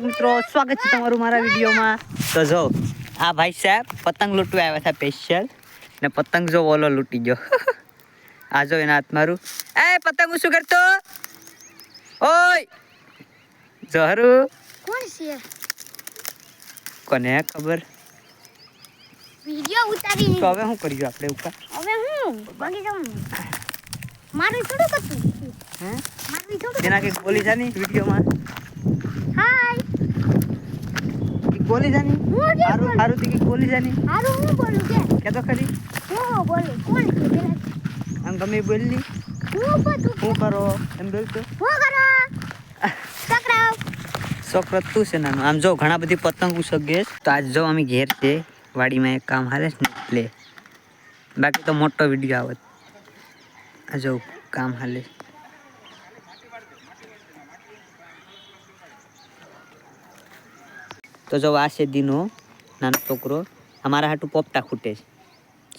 મિત્રો સ્વાગત છે તમારું મારા વિડીયોમાં. તો જો આ ભાઈ સાહેબ પતંગ લૂંટવા આવ્યા હતા સ્પેશિયલ ને પતંગ જો ઓલો લૂંટી ગયો. આ જો એના હાથ મારું. એ પતંગ શું કરતો? ઓય જહરુ કોણ છે? કોને ખબર? વિડિયો ઉતારી તો હવે શું કર્યું આપણે ઉપર? હવે હું ભાગી જાઉં. મારું થોડું કતું હે મારું થોડું તેના કે બોલી જાની વિડીયોમાં. હાય બોલી જાની હું કે હારું હારું થી બોલી જાની. હારું હું બોલું કે તો ખરી હું બોલું કોણ છે પેલા આમ ગમે બોલલી હું બધું શું કરો એમ બોલતો હું કરો સકરાવ છોકરો તું છે નાનો. આમ જો ઘણા બધી પતંગો સગે તો આજ જો અમે ઘેર છે વાડીમાં એક કામ હાલે છે ને એટલે બાકી તો મોટો વિડીયો આવત. આ જો કામ હાલે તો જો આ છે દીનો નાનો છોકરો અમારા હાટું પોપટા ખૂટે છે.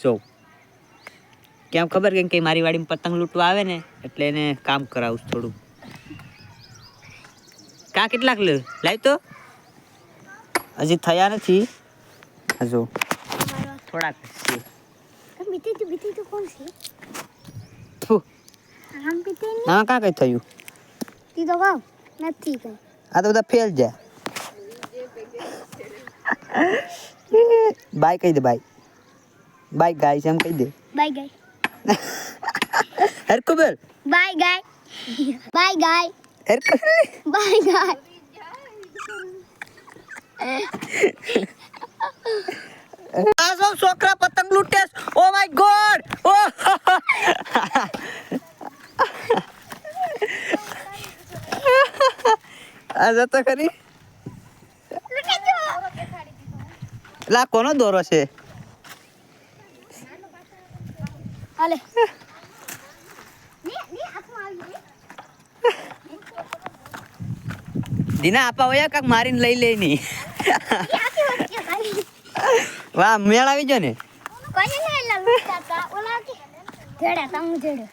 જો કેમ ખબર કેમ કે મારી વાડીમાં પતંગ લૂંટવા આવે ને એટલે એને કામ કરાવું થોડું. કા કેટલાક લાવ તો હજી થયા નથી. હજુ થોડાક છે. બીતી તો કોણ છે? થુ આમ બીતી ની ના કા કઈ થયું? તી તો ગાવ નથી કઈ. આ તો બધા ફેલ જાય. બાય કહી દે બાય બાય ગાઈસ એમ કહી દે. બાય ગાય હરકુ બોલ bye guy bye guy Harku bye guy આ જો છોકરા પતંગ લૂંટે. Oh my God. ઓ આ જતો ખરી લા કોનો દોરો છે? હાલે ની હાથમાં આવી દીના આપા વયા કાક મારીને લઈ લે ની. આખી વાત કે ખાલી વાહ મેળ આવી ગયો ને. કોઈને લઈ લા લૂટતા તા ઓલા કે જેડા તમ જેડે